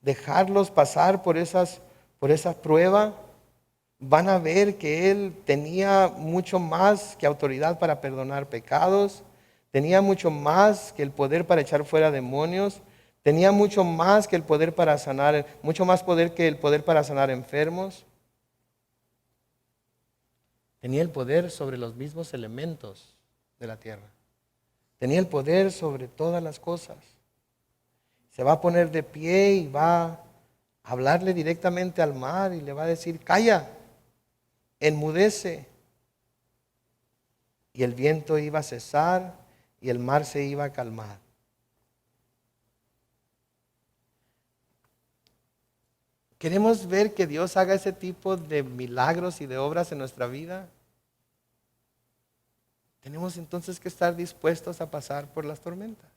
dejarlos pasar por esa prueba, van a ver que Él tenía mucho más que autoridad para perdonar pecados, tenía mucho más que el poder para echar fuera demonios, tenía mucho más que el poder para sanar, mucho más poder que el poder para sanar enfermos. Tenía el poder sobre los mismos elementos de la tierra. Tenía el poder sobre todas las cosas. Se va a poner de pie y va a hablarle directamente al mar y le va a decir, calla, enmudece. Y el viento iba a cesar y el mar se iba a calmar. ¿Queremos ver que Dios haga ese tipo de milagros y de obras en nuestra vida? Tenemos entonces que estar dispuestos a pasar por las tormentas.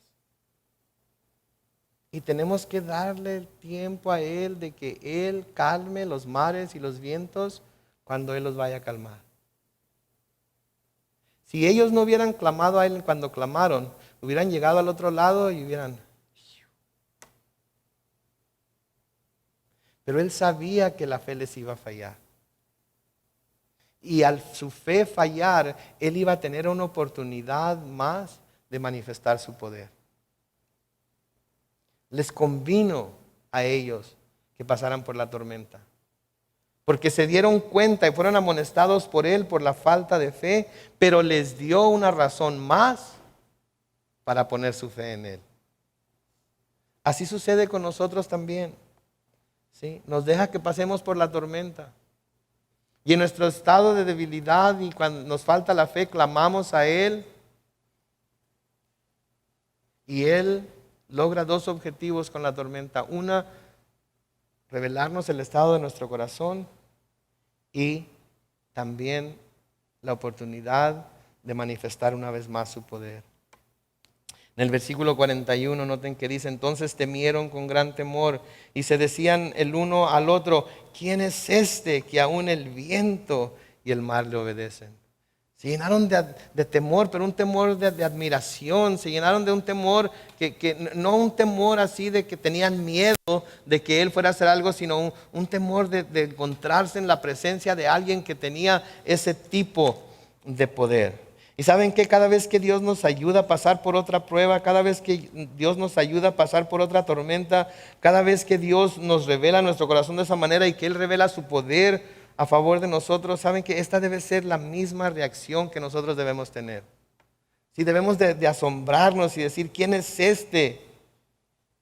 Y tenemos que darle el tiempo a Él de que Él calme los mares y los vientos cuando Él los vaya a calmar. Si ellos no hubieran clamado a Él cuando clamaron, hubieran llegado al otro lado y hubieran... Pero Él sabía que la fe les iba a fallar. Y al su fe fallar, Él iba a tener una oportunidad más de manifestar su poder. Les convino a ellos que pasaran por la tormenta. Porque se dieron cuenta y fueron amonestados por Él por la falta de fe, pero les dio una razón más para poner su fe en Él. Así sucede con nosotros también. ¿Sí? Nos deja que pasemos por la tormenta. Y en nuestro estado de debilidad y cuando nos falta la fe, clamamos a Él. Y Él logra dos objetivos con la tormenta. Una, revelarnos el estado de nuestro corazón y también la oportunidad de manifestar una vez más su poder. En el versículo 41 noten que dice, entonces temieron con gran temor y se decían el uno al otro, ¿quién es este que aún el viento y el mar le obedecen? Se llenaron de temor, pero un temor de admiración, se llenaron de un temor que no un temor así de que tenían miedo de que Él fuera a hacer algo, sino un temor de encontrarse en la presencia de alguien que tenía ese tipo de poder. Y saben que cada vez que Dios nos ayuda a pasar por otra prueba, cada vez que Dios nos ayuda a pasar por otra tormenta, cada vez que Dios nos revela nuestro corazón de esa manera y que Él revela su poder a favor de nosotros, saben que esta debe ser la misma reacción que nosotros debemos tener. Si debemos de asombrarnos y decir, ¿quién es este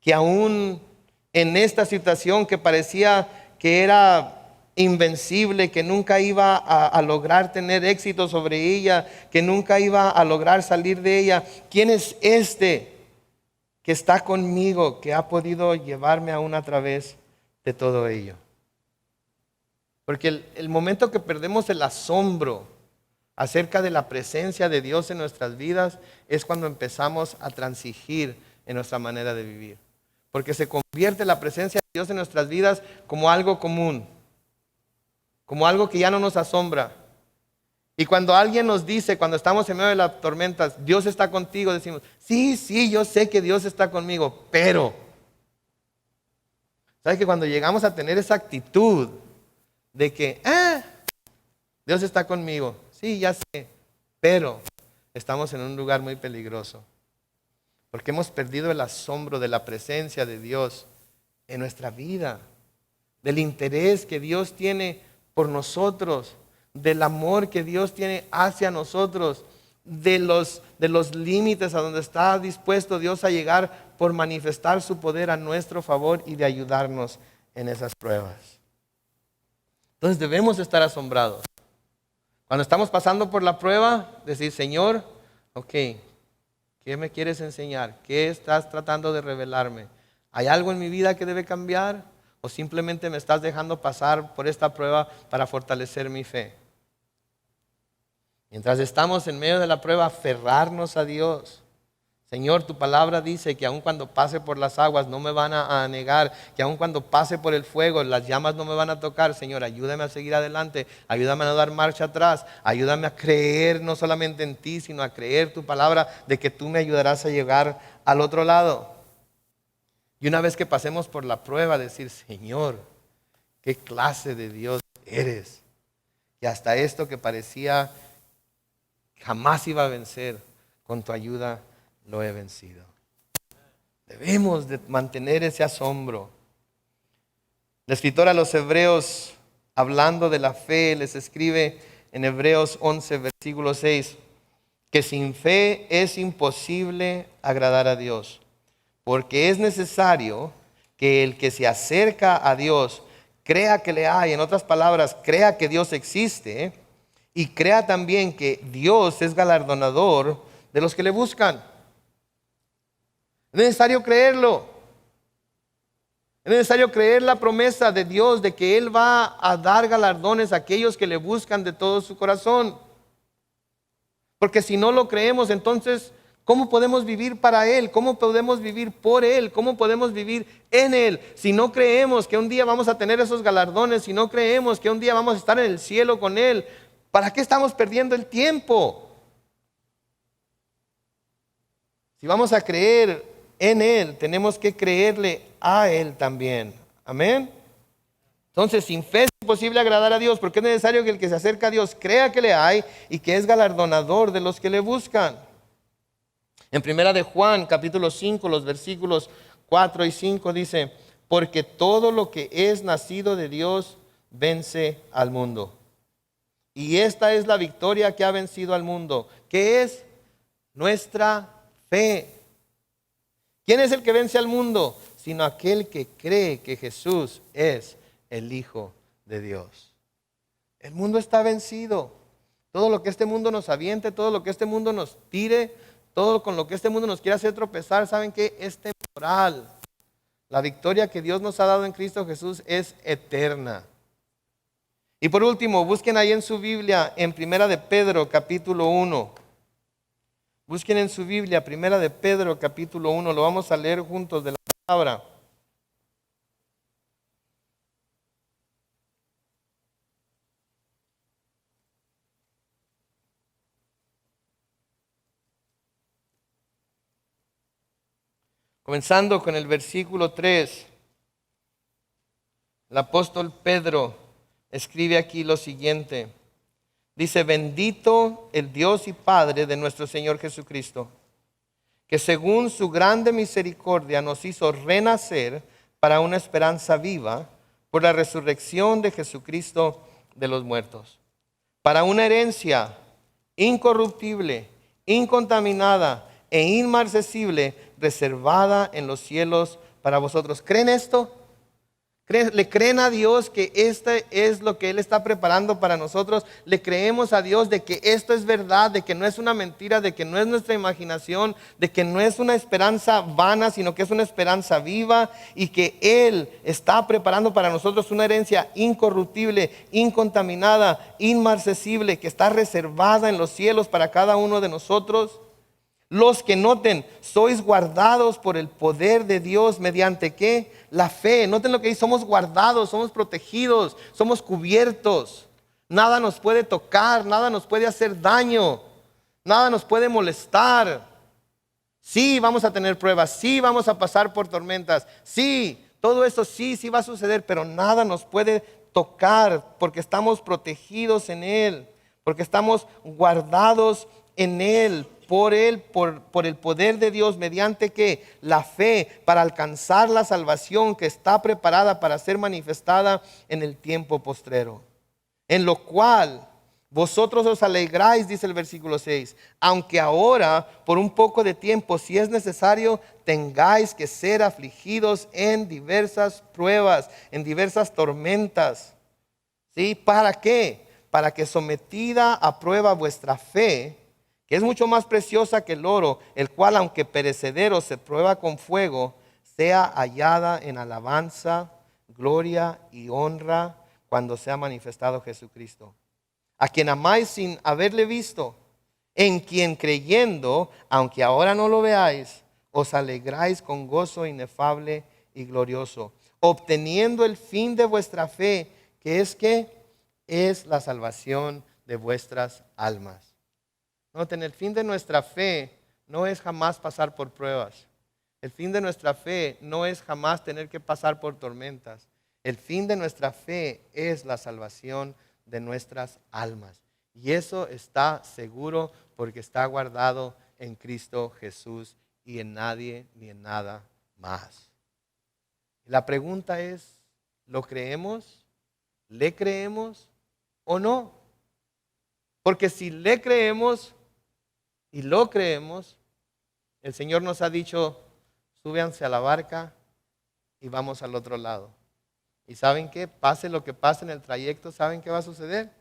que aún en esta situación que parecía que era invencible, que nunca iba a lograr tener éxito sobre ella, que nunca iba a lograr salir de ella, quién es este que está conmigo, que ha podido llevarme aún a través de todo ello? Porque el momento que perdemos el asombro acerca de la presencia de Dios en nuestras vidas es cuando empezamos a transigir en nuestra manera de vivir. Porque se convierte la presencia de Dios en nuestras vidas como algo común, como algo que ya no nos asombra. Y cuando alguien nos dice, cuando estamos en medio de las tormentas, Dios está contigo, decimos, sí, yo sé que Dios está conmigo, pero ¿sabes que cuando llegamos a tener esa actitud, de que, Dios está conmigo. Sí, ya sé, pero estamos en un lugar muy peligroso. Porque hemos perdido el asombro de la presencia de Dios en nuestra vida, del interés que Dios tiene por nosotros, del amor que Dios tiene hacia nosotros, de los límites a donde está dispuesto Dios a llegar por manifestar su poder a nuestro favor y de ayudarnos en esas pruebas. Entonces debemos estar asombrados. Cuando estamos pasando por la prueba, decir, Señor, ok, ¿qué me quieres enseñar? ¿Qué estás tratando de revelarme? ¿Hay algo en mi vida que debe cambiar? ¿O simplemente me estás dejando pasar por esta prueba para fortalecer mi fe? Mientras estamos en medio de la prueba, aferrarnos a Dios. Señor, tu palabra dice que aun cuando pase por las aguas no me van a anegar, que aun cuando pase por el fuego las llamas no me van a tocar. Señor, ayúdame a seguir adelante, ayúdame a no dar marcha atrás, ayúdame a creer no solamente en ti, sino a creer tu palabra de que tú me ayudarás a llegar al otro lado. Y una vez que pasemos por la prueba, decir, Señor, ¿qué clase de Dios eres? Y hasta esto que parecía jamás iba a vencer, con tu ayuda lo he vencido. Debemos de mantener ese asombro. El escritor a los Hebreos, hablando de la fe, les escribe en Hebreos 11, versículo 6, que sin fe es imposible agradar a Dios, porque es necesario que el que se acerca a Dios crea que le hay, en otras palabras, crea que Dios existe y crea también que Dios es galardonador de los que le buscan. Es necesario creerlo. Es necesario creer la promesa de Dios de que Él va a dar galardones a aquellos que le buscan de todo su corazón. Porque si no lo creemos, entonces, ¿cómo podemos vivir para Él? ¿Cómo podemos vivir por Él? ¿Cómo podemos vivir en Él? Si no creemos que un día vamos a tener esos galardones, si no creemos que un día vamos a estar en el cielo con Él, ¿para qué estamos perdiendo el tiempo? Si vamos a creer en Él, tenemos que creerle a Él también. Amén. Entonces, sin fe es imposible agradar a Dios, porque es necesario que el que se acerca a Dios crea que le hay y que es galardonador de los que le buscan. En primera de Juan, capítulo 5, los versículos 4 y 5 dice, porque todo lo que es nacido de Dios vence al mundo. Y esta es la victoria que ha vencido al mundo, que es nuestra fe. ¿Quién es el que vence al mundo? Sino aquel que cree que Jesús es el Hijo de Dios. El mundo está vencido. Todo lo que este mundo nos aviente, todo lo que este mundo nos tire, todo con lo que este mundo nos quiere hacer tropezar, ¿saben qué? Es temporal. La victoria que Dios nos ha dado en Cristo Jesús es eterna. Y por último, busquen ahí en su Biblia, en Primera de Pedro, capítulo 1. Busquen en su Biblia, Primera de Pedro, capítulo 1. Lo vamos a leer juntos de la palabra. Comenzando con el versículo 3. El apóstol Pedro escribe aquí lo siguiente. Dice, bendito el Dios y Padre de nuestro Señor Jesucristo, que según su grande misericordia nos hizo renacer para una esperanza viva por la resurrección de Jesucristo de los muertos, para una herencia incorruptible, incontaminada e inmarcesible, reservada en los cielos para vosotros. ¿Creen esto? ¿Le creen a Dios que este es lo que Él está preparando para nosotros? ¿Le creemos a Dios de que esto es verdad, de que no es una mentira, de que no es nuestra imaginación, de que no es una esperanza vana, sino que es una esperanza viva y que Él está preparando para nosotros una herencia incorruptible, incontaminada, inmarcesible, que está reservada en los cielos para cada uno de nosotros? Los que noten, sois guardados por el poder de Dios mediante ¿qué? La fe. Noten lo que dice, somos guardados, somos protegidos, somos cubiertos. Nada nos puede tocar, nada nos puede hacer daño, nada nos puede molestar. Sí, vamos a tener pruebas, sí, vamos a pasar por tormentas, sí, todo eso sí va a suceder, pero nada nos puede tocar, porque estamos protegidos en Él, porque estamos guardados en Él, por el poder de Dios, mediante que la fe, para alcanzar la salvación que está preparada para ser manifestada en el tiempo postrero. En lo cual vosotros os alegráis, dice el versículo 6, aunque ahora por un poco de tiempo, si es necesario, tengáis que ser afligidos en diversas pruebas, en diversas tormentas. ¿Sí? ¿Para qué? Para que sometida a prueba vuestra fe, que es mucho más preciosa que el oro, el cual aunque perecedero se prueba con fuego, sea hallada en alabanza, gloria y honra cuando sea manifestado Jesucristo, a quien amáis sin haberle visto, en quien creyendo, aunque ahora no lo veáis, os alegráis con gozo inefable y glorioso, obteniendo el fin de vuestra fe, que es que es la salvación de vuestras almas. Noten, el fin de nuestra fe no es jamás pasar por pruebas. El fin de nuestra fe no es jamás tener que pasar por tormentas. El fin de nuestra fe es la salvación de nuestras almas. Y eso está seguro porque está guardado en Cristo Jesús y en nadie ni en nada más. La pregunta es, ¿lo creemos? ¿Le creemos o no? Porque si le creemos y lo creemos, el Señor nos ha dicho, súbanse a la barca y vamos al otro lado. ¿Y saben qué? Pase lo que pase en el trayecto, ¿saben qué va a suceder?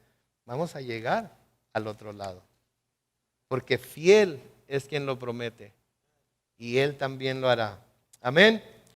Vamos a llegar al otro lado. Porque fiel es quien lo promete y Él también lo hará. Amén.